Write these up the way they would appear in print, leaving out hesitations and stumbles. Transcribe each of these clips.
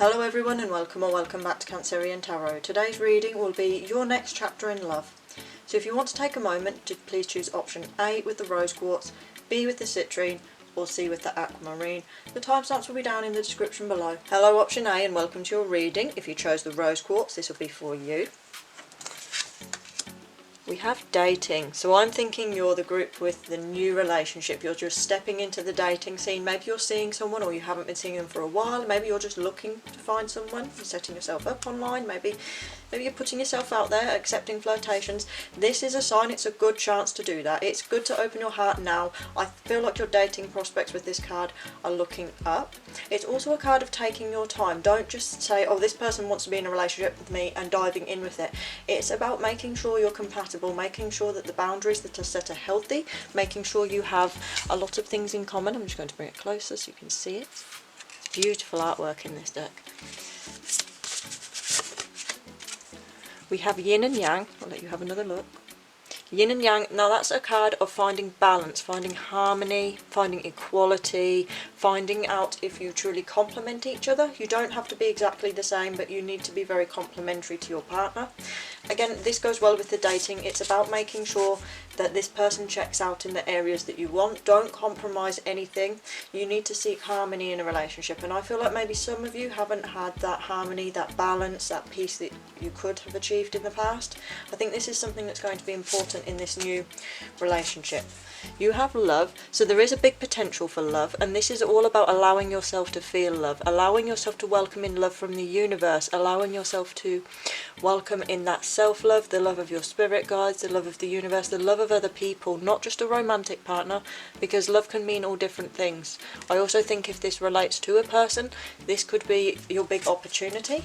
Hello everyone and welcome back to Cancerian Tarot. Today's reading will be your next chapter in love. So if you want to take a moment to please choose option A with the rose quartz, B with the citrine or C with the aquamarine. The timestamps will be down in the description below. Hello option A and welcome to your reading. If you chose the rose quartz, this will be for you. We have dating, so I'm thinking you're the group with the new relationship. You're just stepping into the dating scene. Maybe you're seeing someone or you haven't been seeing them for a while. Maybe you're just looking to find someone. You're setting yourself up online. Maybe you're putting yourself out there, accepting flirtations. This is a sign, it's a good chance to do that. It's good to open your heart now. I feel like your dating prospects with this card are looking up. It's also a card of taking your time. Don't just say, oh, this person wants to be in a relationship with me and diving in with it. It's about making sure you're compatible, making sure that the boundaries that are set are healthy, making sure you have a lot of things in common. I'm just going to bring it closer so you can see it. It's beautiful artwork in this deck. We have yin and yang. I'll let you have another look. Yin and yang, now that's a card of finding balance, finding harmony, finding equality, finding out if you truly complement each other. You don't have to be exactly the same, but you need to be very complementary to your partner. Again, this goes well with the dating. It's about making sure that this person checks out in the areas that you want. Don't compromise anything. You need to seek harmony in a relationship, and I feel like maybe some of you haven't had that harmony, that balance, that peace that you could have achieved in the past. I think this is something that's going to be important in this new relationship. You have love, so there is a big potential for love, and this is all about allowing yourself to feel love, allowing yourself to welcome in love from the universe, allowing yourself to welcome in that self-love, the love of your spirit guides, the love of the universe, the love of other people, not just a romantic partner, because love can mean all different things. I also think if this relates to a person, this could be your big opportunity.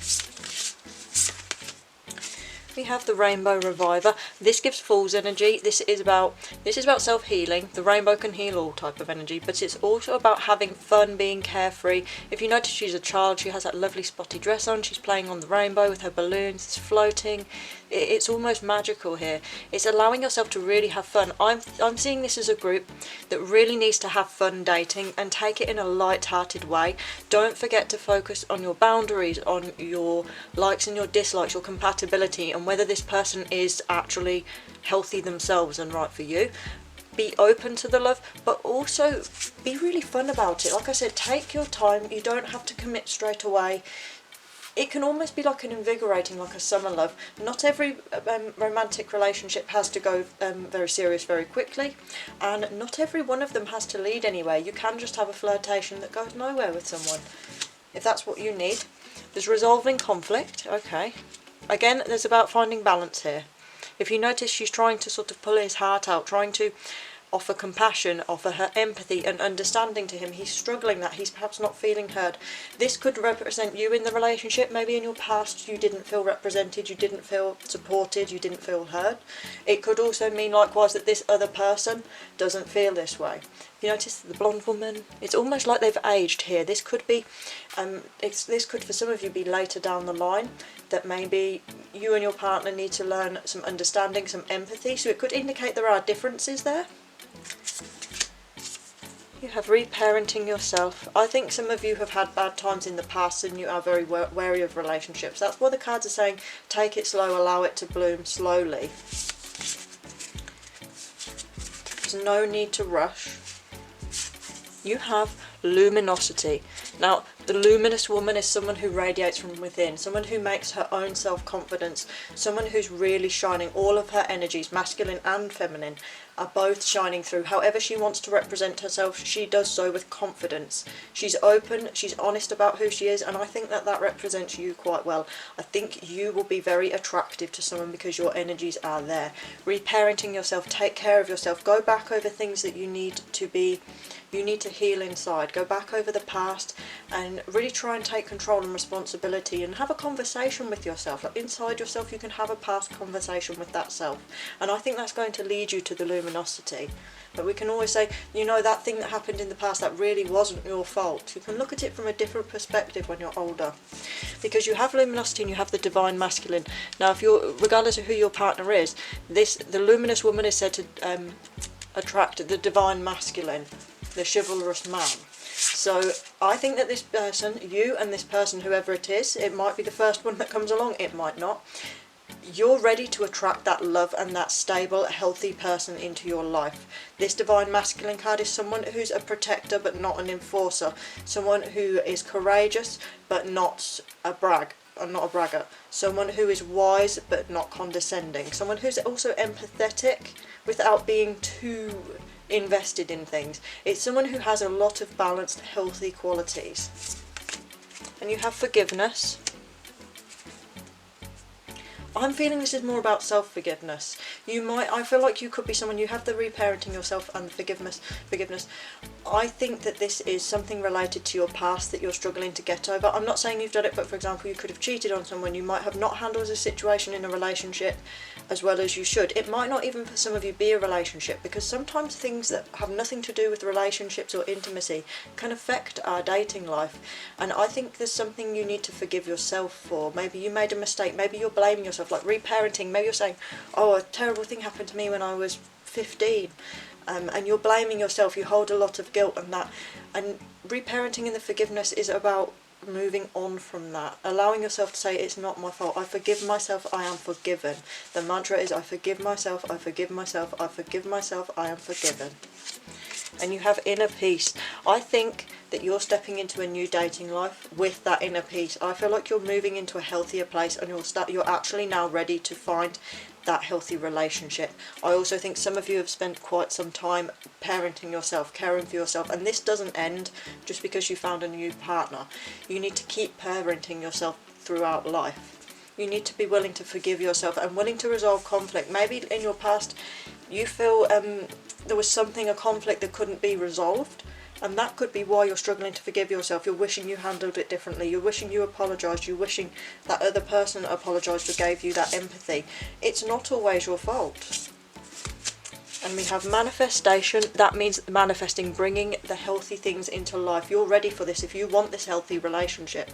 We have the Rainbow Reviver. This gives Fool's energy. This is about self-healing. The rainbow can heal all type of energy, but it's also about having fun, being carefree. If you notice, she's a child. She has that lovely spotty dress on. She's playing on the rainbow with her balloons. It's floating. It's almost magical here. It's allowing yourself to really have fun. I'm seeing this as a group that really needs to have fun dating and take it in a light-hearted way. Don't forget to focus on your boundaries, on your likes and your dislikes, your compatibility, and whether this person is actually healthy themselves and right for you. Be open to the love, but also be really fun about it. Like I said, take your time. You don't have to commit straight away. It can almost be like an invigorating, like a summer love. Not every romantic relationship has to go very serious very quickly, and not every one of them has to lead anywhere. You can just have a flirtation that goes nowhere with someone, if that's what you need. There's resolving conflict, okay. Again, there's about finding balance here. If you notice, she's trying to sort of pull his heart out, trying to offer compassion, offer her empathy and understanding to him. He's struggling, that he's perhaps not feeling heard. This could represent you in the relationship. Maybe in your past you didn't feel represented, you didn't feel supported, you didn't feel heard. It could also mean likewise that this other person doesn't feel this way. You notice the blonde woman, it's almost like they've aged here. This could be, this could for some of you be later down the line, that maybe you and your partner need to learn some understanding, some empathy. So it could indicate there are differences there. You have reparenting yourself. I think some of you have had bad times in the past and you are very wary of relationships. That's why the cards are saying take it slow, allow it to bloom slowly. There's no need to rush. You have luminosity. Now, the luminous woman is someone who radiates from within, someone who makes her own self-confidence, someone who's really shining. All of her energies, masculine and feminine, are both shining through. However she wants to represent herself, she does so with confidence. She's open, she's honest about who she is, and I think that that represents you quite well. I think you will be very attractive to someone because your energies are there. Reparenting yourself, take care of yourself, go back over things that you need to heal inside. Go back over the past and really try and take control and responsibility and have a conversation with yourself. Like inside yourself, you can have a past conversation with that self, and I think that's going to lead you to the luminosity. But we can always say, you know, that thing that happened in the past, that really wasn't your fault. You can look at it from a different perspective when you're older, because you have luminosity and you have the divine masculine. Now, if you're, regardless of who your partner is, the luminous woman is said to attract the divine masculine, the chivalrous man. So I think that this person, you and this person, whoever it is, it might be the first one that comes along, it might not. You're ready to attract that love and that stable, healthy person into your life. This Divine Masculine card is someone who's a protector but not an enforcer. Someone who is courageous but not a bragger. Someone who is wise but not condescending. Someone who's also empathetic without being too invested in things. It's someone who has a lot of balanced, healthy qualities. And you have forgiveness. I'm feeling this is more about self-forgiveness. I feel like you could be someone, you have the reparenting yourself and the forgiveness. I think that this is something related to your past that you're struggling to get over. I'm not saying you've done it, but for example, you could have cheated on someone. You might have not handled a situation in a relationship as well as you should. It might not even for some of you be a relationship, because sometimes things that have nothing to do with relationships or intimacy can affect our dating life. And I think there's something you need to forgive yourself for. Maybe you made a mistake, maybe you're blaming yourself, like reparenting. Maybe you're saying, oh, a terrible thing happened to me when I was 15. And you're blaming yourself, you hold a lot of guilt and that. And reparenting and the forgiveness is about moving on from that, allowing yourself to say, it's not my fault, I forgive myself, I am forgiven. The mantra is, I forgive myself, I forgive myself, I forgive myself, I am forgiven. And you have inner peace. I think that you're stepping into a new dating life with that inner peace. I feel like you're moving into a healthier place, and you're actually now ready to find that healthy relationship. I also think some of you have spent quite some time parenting yourself, caring for yourself, and this doesn't end just because you found a new partner. You need to keep parenting yourself throughout life. You need to be willing to forgive yourself and willing to resolve conflict. Maybe in your past you feel there was a conflict that couldn't be resolved, and that could be why you're struggling to forgive yourself. You're wishing you handled it differently. You're wishing you apologised. You're wishing that other person apologised or gave you that empathy. It's not always your fault. And we have manifestation. That means manifesting, bringing the healthy things into life. You're ready for this. If you want this healthy relationship,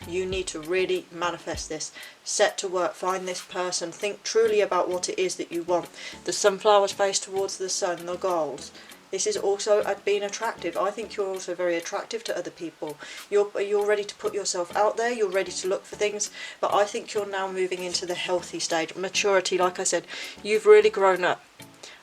you need to really manifest this. Set to work, find this person, think truly about what it is that you want. The sunflowers face towards the sun, the goals. This is also being attractive. I think you're also very attractive to other people. You're ready to put yourself out there. You're ready to look for things. But I think you're now moving into the healthy stage. Maturity, like I said, you've really grown up.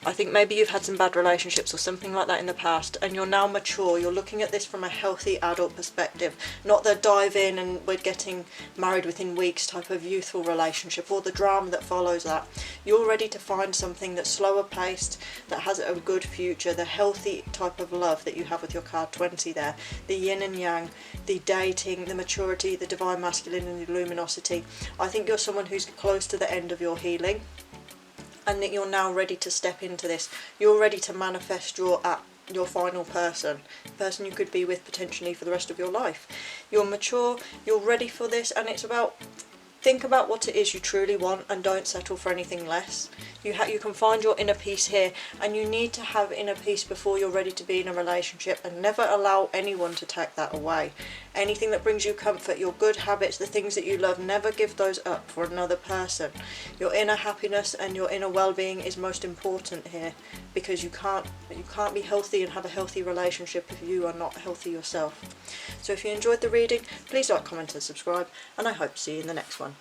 I think maybe you've had some bad relationships or something like that in the past, and you're now mature. You're looking at this from a healthy adult perspective, not the dive in and we're getting married within weeks type of youthful relationship or the drama that follows that. You're ready to find something that's slower paced, that has a good future, the healthy type of love that you have with your card 20 there, the yin and yang, the dating, the maturity, the divine masculine and the luminosity. I think you're someone who's close to the end of your healing, and that you're now ready to step into this. You're ready to manifest your final person, the person you could be with potentially for the rest of your life. You're mature, you're ready for this, and it's about, think about what it is you truly want and don't settle for anything less. You can find your inner peace here, and you need to have inner peace before you're ready to be in a relationship, and never allow anyone to take that away. Anything that brings you comfort, your good habits, the things that you love, never give those up for another person. Your inner happiness and your inner well-being is most important here, because you can't be healthy and have a healthy relationship if you are not healthy yourself. So if you enjoyed the reading, please like, comment and subscribe, and I hope to see you in the next one.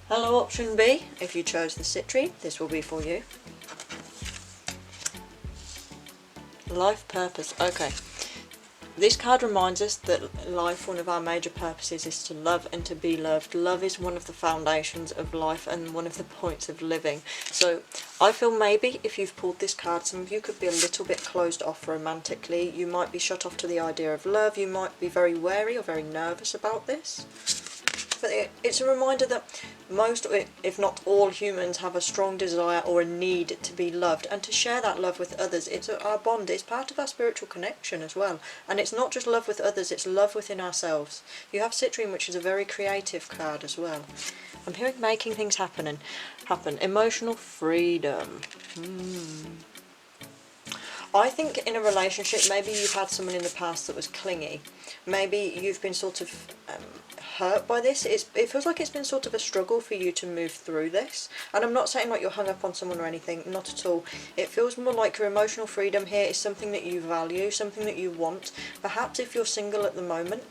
Hello, option B. If you chose the Citrine, this will be for you. Life purpose. Okay. This card reminds us that life, one of our major purposes is to love and to be loved. Love is one of the foundations of life and one of the points of living. So I feel maybe if you've pulled this card, some of you could be a little bit closed off romantically. You might be shut off to the idea of love. You might be very wary or very nervous about this. But it's a reminder that most, if not all, humans have a strong desire or a need to be loved and to share that love with others. It's our bond, it's part of our spiritual connection as well. And it's not just love with others, it's love within ourselves. You have Citrine, which is a very creative card as well. I'm hearing making things happen. Emotional freedom. I think in a relationship, maybe you've had someone in the past that was clingy. Maybe you've been sort of hurt by this. It feels like it's been sort of a struggle for you to move through this. And I'm not saying like you're hung up on someone or anything, not at all. It feels more like your emotional freedom here is something that you value, something that you want. Perhaps if you're single at the moment,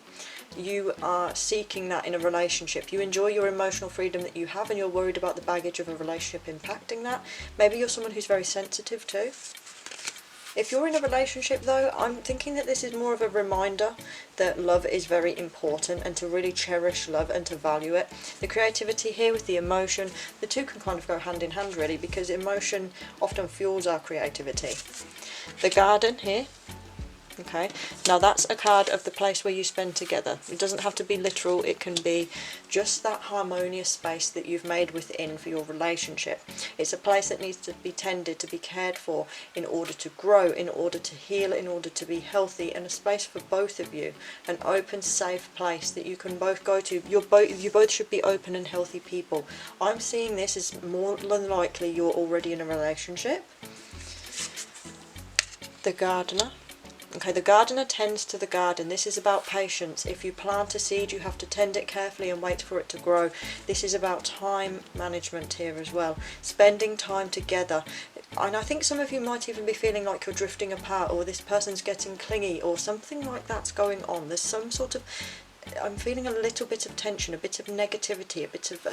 you are seeking that in a relationship. You enjoy your emotional freedom that you have and you're worried about the baggage of a relationship impacting that. Maybe you're someone who's very sensitive too. If you're in a relationship though, I'm thinking that this is more of a reminder that love is very important and to really cherish love and to value it. The creativity here with the emotion, the two can kind of go hand in hand really, because emotion often fuels our creativity. The garden here. Okay, now that's a card of the place where you spend together. It doesn't have to be literal, it can be just that harmonious space that you've made within for your relationship. It's a place that needs to be tended, to be cared for in order to grow, in order to heal, in order to be healthy, and a space for both of you. An open, safe place that you can both go to. You both should be open and healthy people. I'm seeing this as more than likely you're already in a relationship. The gardener. Okay, the gardener tends to the garden. This is about patience. If you plant a seed, you have to tend it carefully and wait for it to grow. This is about time management here as well. Spending time together. And I think some of you might even be feeling like you're drifting apart, or this person's getting clingy, or something like that's going on. There's some sort of... I'm feeling a little bit of tension, a bit of negativity, a bit of...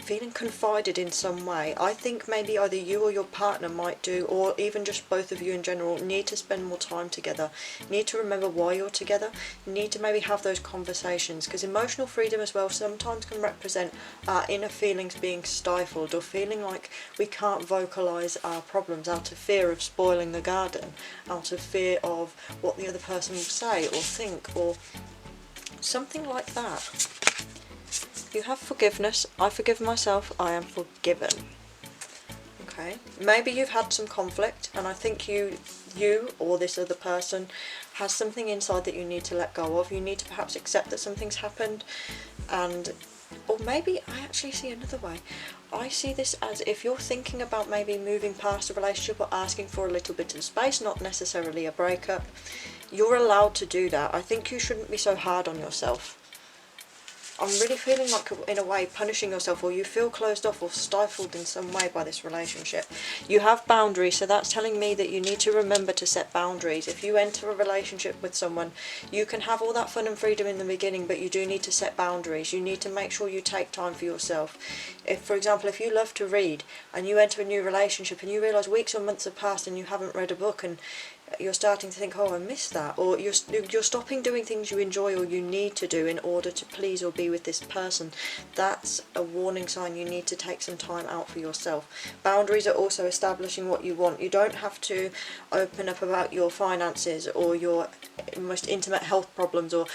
feeling confided in some way. I think maybe either you or your partner might do, or even just both of you in general, need to spend more time together, need to remember why you're together, need to maybe have those conversations, because emotional freedom as well sometimes can represent our inner feelings being stifled, or feeling like we can't vocalise our problems out of fear of spoiling the garden, out of fear of what the other person will say or think, or something like that. You have forgiveness. I forgive myself. I am forgiven. Okay. Maybe you've had some conflict, and I think you or this other person has something inside that you need to let go of. You need to perhaps accept that something's happened, and or maybe I actually see another way. I see this as if you're thinking about maybe moving past a relationship or asking for a little bit of space, not necessarily a breakup. You're allowed to do that. I think you shouldn't be so hard on yourself. I'm really feeling like, in a way, punishing yourself, or you feel closed off or stifled in some way by this relationship. You have boundaries, so that's telling me that you need to remember to set boundaries. If you enter a relationship with someone, you can have all that fun and freedom in the beginning, but you do need to set boundaries. You need to make sure you take time for yourself. If, for example, if you love to read and you enter a new relationship and you realise weeks or months have passed and you haven't read a book, and you're starting to think, oh, I missed that, or you're stopping doing things you enjoy or you need to do in order to please or be with this person, that's a warning sign you need to take some time out for yourself. Boundaries are also establishing what you want. You don't have to open up about your finances or your most intimate health problems or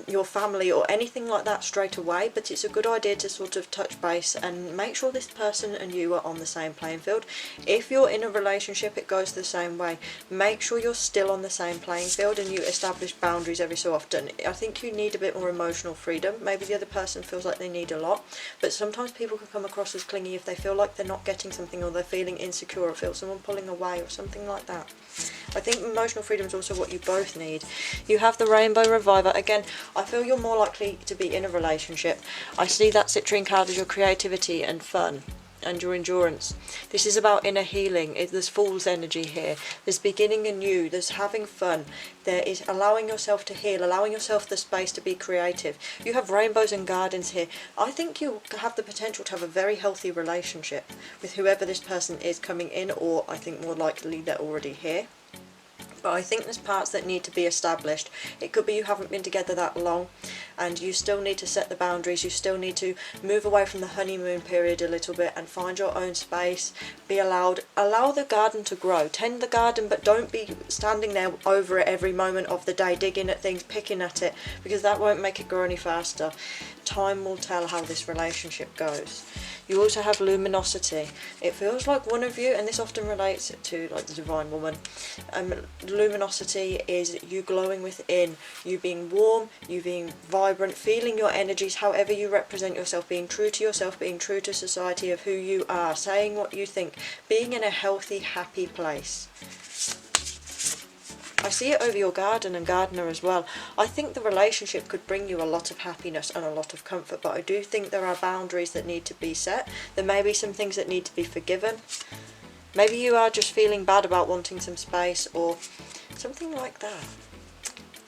your family or anything like that straight away, but it's a good idea to sort of touch base and make sure this person and you are on the same playing field. If you're in a relationship, it goes the same way. Make sure you're still on the same playing field and you establish boundaries every so often. I think you need a bit more emotional freedom. Maybe the other person feels like they need a lot, but sometimes people can come across as clingy if they feel like they're not getting something, or they're feeling insecure, or feel someone pulling away or something like that. I think emotional freedom is also what you both need. You have the Rainbow Reviver. Again, I feel you're more likely to be in a relationship. I see that Citrine card as your creativity and fun and your endurance. This is about inner healing. There's Fool's energy here. There's beginning anew. There's having fun. There is allowing yourself to heal, allowing yourself the space to be creative. You have rainbows and gardens here. I think you have the potential to have a very healthy relationship with whoever this person is coming in, or I think more likely they're already here. But I think there's parts that need to be established. It could be you haven't been together that long and you still need to set the boundaries. You still need to move away from the honeymoon period a little bit and find your own space. Be allowed, allow the garden to grow. Tend the garden, but don't be standing there over it every moment of the day, digging at things, picking at it, because that won't make it grow any faster. Time will tell how this relationship goes. You also have luminosity. It feels like one of you, and this often relates to like the divine woman, luminosity is you glowing within, you being warm, you being vibrant, feeling your energies however you represent yourself, being true to yourself, being true to society of who you are, saying what you think, being in a healthy, happy place. I see it over your garden and gardener as well. I think the relationship could bring you a lot of happiness and a lot of comfort, but I do think there are boundaries that need to be set. There may be some things that need to be forgiven. Maybe you are just feeling bad about wanting some space or something like that.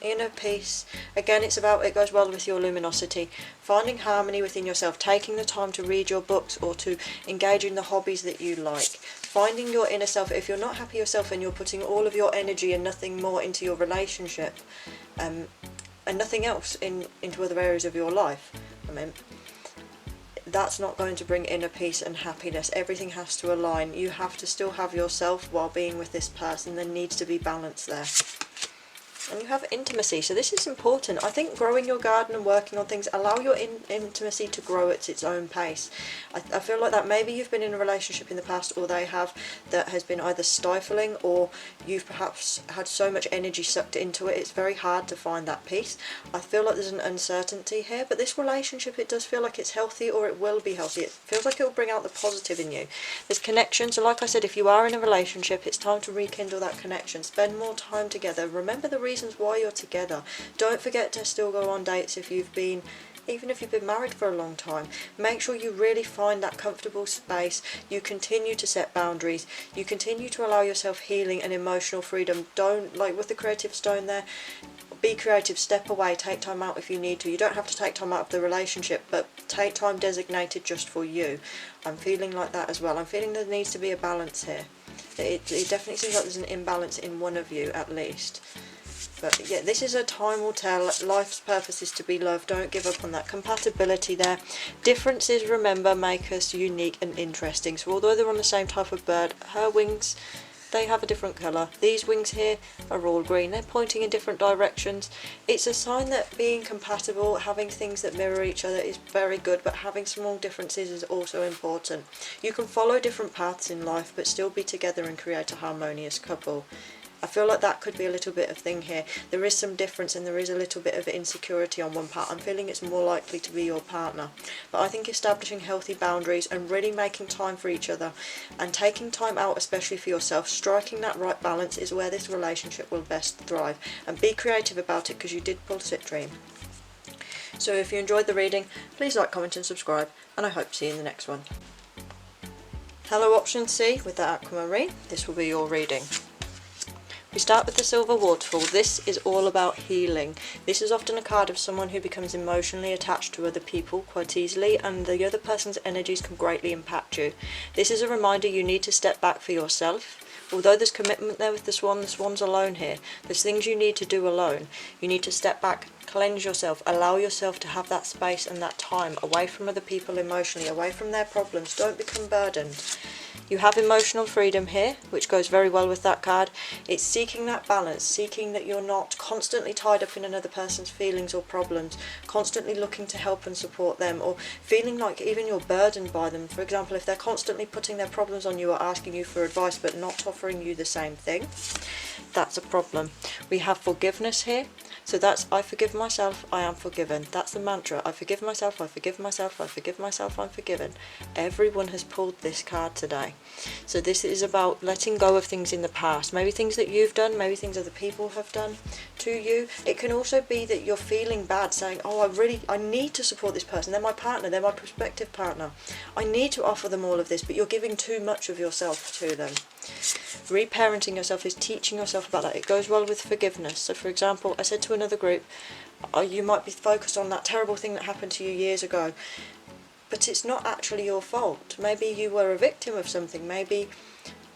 Inner peace. Again, it goes well with your luminosity. Finding harmony within yourself, taking the time to read your books or to engage in the hobbies that you like. Finding your inner self. If you're not happy yourself and you're putting all of your energy and nothing more into your relationship, and nothing else into other areas of your life, that's not going to bring inner peace and happiness. Everything has to align. You have to still have yourself while being with this person. There needs to be balance there. And you have intimacy, so this is important. I think growing your garden and working on things, allow your intimacy to grow at its own pace. I feel like that maybe you've been in a relationship in the past, or they have, that has been either stifling, or you've perhaps had so much energy sucked into it, it's very hard to find that peace. I feel like there's an uncertainty here, but this relationship, it does feel like it's healthy, or it will be healthy. It feels like it will bring out the positive in you. There's connection, so like I said, if you are in a relationship, it's time to rekindle that connection. Spend more time together. Remember the reasons why you're together. Don't forget to still go on dates even if you've been married for a long time. Make sure you really find that comfortable space. You continue to set boundaries. You continue to allow yourself healing and emotional freedom. Don't, like with the creative stone there, be creative, step away, take time out if you need to. You don't have to take time out of the relationship, but take time designated just for you. I'm feeling like that as well. I'm feeling there needs to be a balance here. It definitely seems like there's an imbalance in one of you at least. But yeah, this is a time will tell. Life's purpose is to be loved. Don't give up on that. Compatibility there. Differences, remember, make us unique and interesting. So although they're on the same type of bird, her wings, they have a different colour. These wings here are all green. They're pointing in different directions. It's a sign that being compatible, having things that mirror each other is very good, but having small differences is also important. You can follow different paths in life, but still be together and create a harmonious couple. I feel like that could be a little bit of thing here. There is some difference and there is a little bit of insecurity on one part. I'm feeling it's more likely to be your partner. But I think establishing healthy boundaries and really making time for each other and taking time out especially for yourself, striking that right balance is where this relationship will best thrive. And be creative about it, because you did pull Citrine. So if you enjoyed the reading, please like, comment and subscribe, and I hope to see you in the next one. Hello option C with the Aquamarine. This will be your reading. We start with the Silver Waterfall. This is all about healing. This is often a card of someone who becomes emotionally attached to other people quite easily, and the other person's energies can greatly impact you. This is a reminder you need to step back for yourself. Although there's commitment there with the swan's alone here. There's things you need to do alone. You need to step back, cleanse yourself, allow yourself to have that space and that time away from other people emotionally, away from their problems. Don't become burdened. You have emotional freedom here, which goes very well with that card. It's seeking that balance, seeking that you're not constantly tied up in another person's feelings or problems, constantly looking to help and support them, or feeling like even you're burdened by them. For example, if they're constantly putting their problems on you or asking you for advice but not offering you the same thing, that's a problem. We have forgiveness here. So that's, I forgive myself, I am forgiven. That's the mantra. I forgive myself, I forgive myself, I forgive myself, I'm forgiven. Everyone has pulled this card today. So this is about letting go of things in the past. Maybe things that you've done, maybe things other people have done to you. It can also be that you're feeling bad, saying, oh, I need to support this person. They're my partner, they're my prospective partner. I need to offer them all of this, but you're giving too much of yourself to them. Reparenting yourself is teaching yourself about that. It goes well with forgiveness. So for example, I said to another group, you might be focused on that terrible thing that happened to you years ago, but it's not actually your fault. Maybe you were a victim of something. Maybe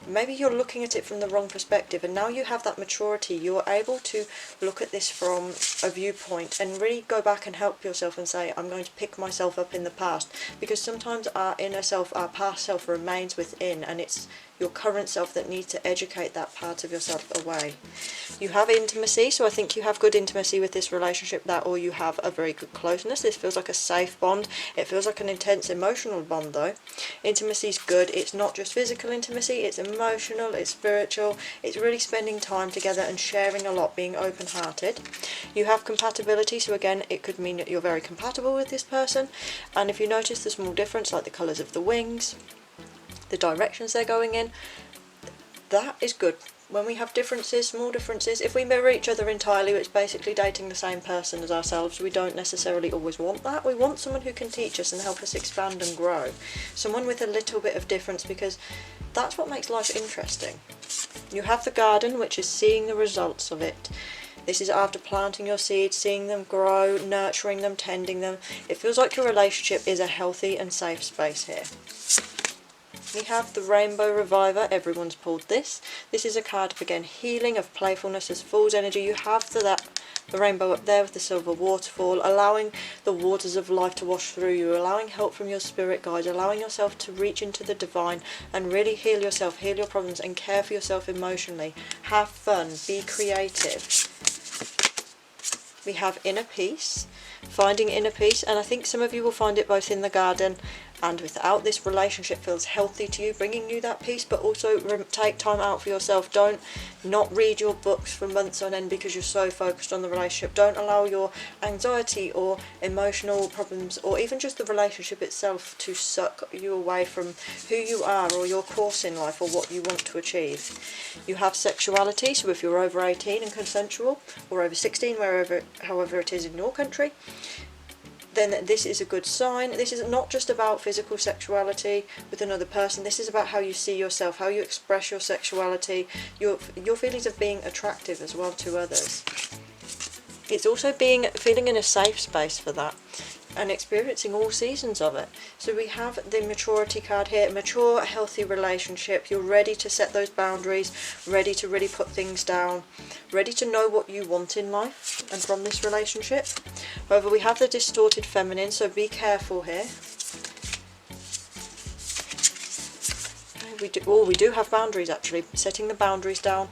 you're looking at it from the wrong perspective, and now you have that maturity. You're able to look at this from a viewpoint and really go back and help yourself and say, I'm going to pick myself up in the past, because sometimes our inner self, our past self remains within, and it's your current self that needs to educate that part of yourself away. You have intimacy, so I think you have good intimacy with this relationship, that, or you have a very good closeness. This feels like a safe bond. It feels like an intense emotional bond though. Intimacy is good. It's not just physical intimacy, it's emotional, it's spiritual, it's really spending time together and sharing a lot, being open-hearted. You have compatibility, so again it could mean that you're very compatible with this person, and if you notice the small difference, like the colours of the wings, the directions they're going in, that is good. when we have differences, small differences, if we mirror each other entirely, it's basically dating the same person as ourselves. We don't necessarily always want that. We want someone who can teach us and help us expand and grow. Someone with a little bit of difference, because that's what makes life interesting. You have the garden, which is seeing the results of it. This is after planting your seeds, seeing them grow, nurturing them, tending them. It feels like your relationship is a healthy and safe space here. We have the Rainbow Reviver. Everyone's pulled this. This is a card of, again, healing, of playfulness as fool's energy. You have the rainbow up there with the silver waterfall, allowing the waters of life to wash through you, allowing help from your spirit guides, allowing yourself to reach into the divine and really heal yourself, heal your problems, and care for yourself emotionally. Have fun, be creative. We have inner peace, finding inner peace, and I think some of you will find it both in the garden and without. This relationship feels healthy to you, bringing you that peace, but also take time out for yourself. Don't not read your books for months on end because you're so focused on the relationship. Don't allow your anxiety or emotional problems, or even just the relationship itself, to suck you away from who you are or your course in life or what you want to achieve. You have sexuality, so if you're over 18 and consensual, or over 16, however it is in your country, then this is a good sign. This is not just about physical sexuality with another person. This is about how you see yourself, how you express your sexuality, your feelings of being attractive as well to others. It's also feeling in a safe space for that, and experiencing all seasons of it. So we have the maturity card here, mature, healthy relationship. You're ready to set those boundaries, ready to really put things down, ready to know what you want in life and from this relationship. However, we have the distorted feminine, so be careful here. We do have boundaries, actually, setting the boundaries down.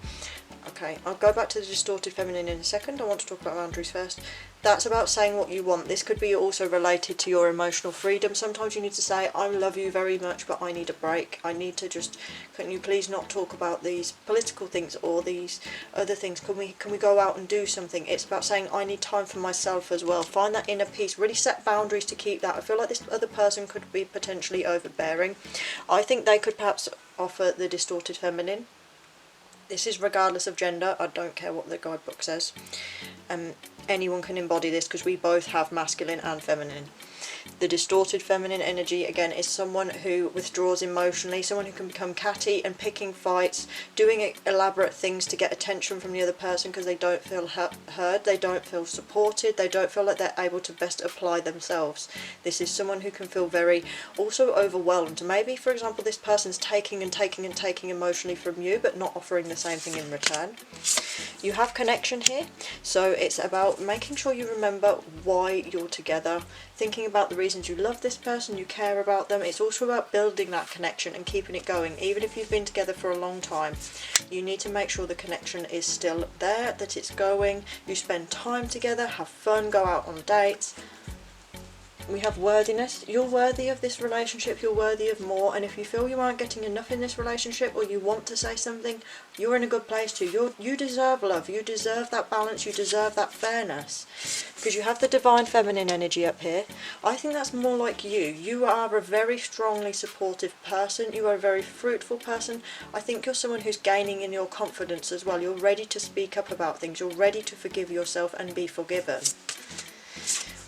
Okay, I'll go back to the distorted feminine in a second. I want to talk about boundaries first. That's about saying what you want. This could be also related to your emotional freedom. Sometimes you need to say, I love you very much, but I need a break. I need to just, can you please not talk about these political things or these other things? Can we go out and do something? It's about saying, I need time for myself as well. Find that inner peace. Really set boundaries to keep that. I feel like this other person could be potentially overbearing. I think they could perhaps offer the distorted feminine. This is regardless of gender. I don't care what the guidebook says. Anyone can embody this because we both have masculine and feminine. The distorted feminine energy, again, is someone who withdraws emotionally, someone who can become catty and picking fights, doing elaborate things to get attention from the other person because they don't feel heard, they don't feel supported, they don't feel like they're able to best apply themselves. This is someone who can feel very also overwhelmed. Maybe, for example, this person's taking and taking and taking emotionally from you but not offering the same thing in return. You have connection here, so it's about making sure you remember why you're together, thinking about the reasons you love this person, you care about them. It's also about building that connection and keeping it going. Even if you've been together for a long time, you need to make sure the connection is still there, that it's going. You spend time together, have fun, go out on dates. We have worthiness. You're worthy of this relationship, you're worthy of more, and if you feel you aren't getting enough in this relationship or you want to say something, you're in a good place too. You deserve love, you deserve that balance, you deserve that fairness. Because you have the divine feminine energy up here. I think that's more like you. You are a very strongly supportive person, you are a very fruitful person. I think you're someone who's gaining in your confidence as well. You're ready to speak up about things, you're ready to forgive yourself and be forgiven.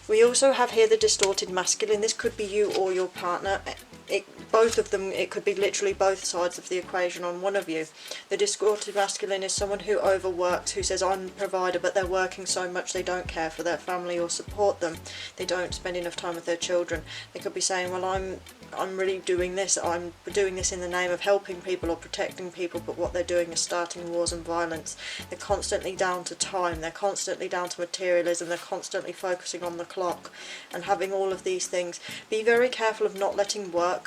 We also have here the distorted masculine. This could be you or your partner. Both of them, it could be literally both sides of the equation on one of you. The distorted masculine is someone who overworks, who says, I'm a provider, but they're working so much they don't care for their family or support them. They don't spend enough time with their children. They could be saying, well, I'm really doing this. I'm doing this in the name of helping people or protecting people, but what they're doing is starting wars and violence. They're constantly down to time. They're constantly down to materialism. They're constantly focusing on the clock and having all of these things. Be very careful of not letting work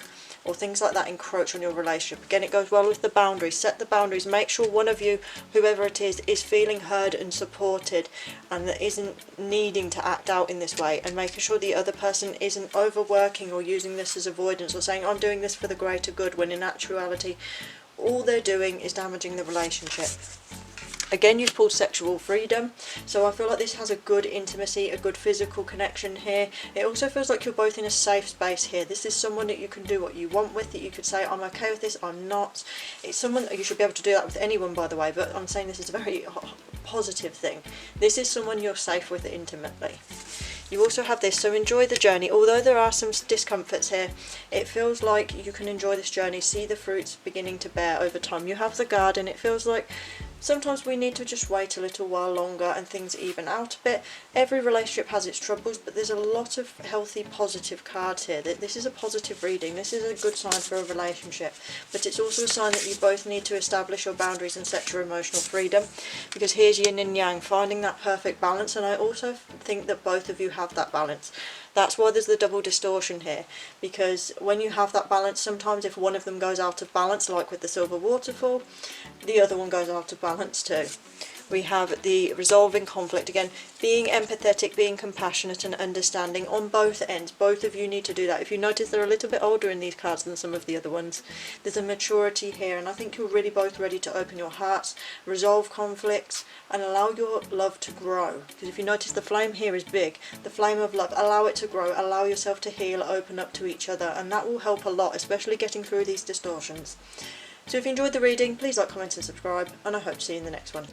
or things like that encroach on your relationship. Again, it goes well with the boundaries. Set the boundaries. Make sure one of you, whoever it is feeling heard and supported and that isn't needing to act out in this way, and making sure the other person isn't overworking or using this as avoidance or saying, I'm doing this for the greater good, when in actuality all they're doing is damaging the relationship. Again, you've pulled sexual freedom, so I feel like this has a good intimacy, a good physical connection here. It also feels like you're both in a safe space here. This is someone that you can do what you want with, that you could say, I'm okay with this, I'm not. It's someone that you should be able to do that with anyone, by the way, but I'm saying this is a very positive thing. This is someone you're safe with intimately. You also have this, so enjoy the journey. Although there are some discomforts here, it feels like you can enjoy this journey, see the fruits beginning to bear over time. You have the garden. It feels like sometimes we need to just wait a little while longer and things even out a bit. Every relationship has its troubles, but there's a lot of healthy, positive cards here. This is a positive reading. This is a good sign for a relationship, but it's also a sign that you both need to establish your boundaries and set your emotional freedom, because here's yin and yang, finding that perfect balance, and I also think that both of you have that balance. That's why there's the double distortion here, because when you have that balance, sometimes if one of them goes out of balance, like with the silver waterfall, the other one goes out of balance too. We have the resolving conflict again, being empathetic, being compassionate and understanding on both ends. Both of you need to do that. If you notice, they're a little bit older in these cards than some of the other ones. There's a maturity here, and I think you're really both ready to open your hearts, resolve conflicts and allow your love to grow. Because if you notice, the flame here is big, the flame of love. Allow it to grow, allow yourself to heal, open up to each other, and that will help a lot, especially getting through these distortions. So if you enjoyed the reading, please like, comment and subscribe, and I hope to see you in the next one.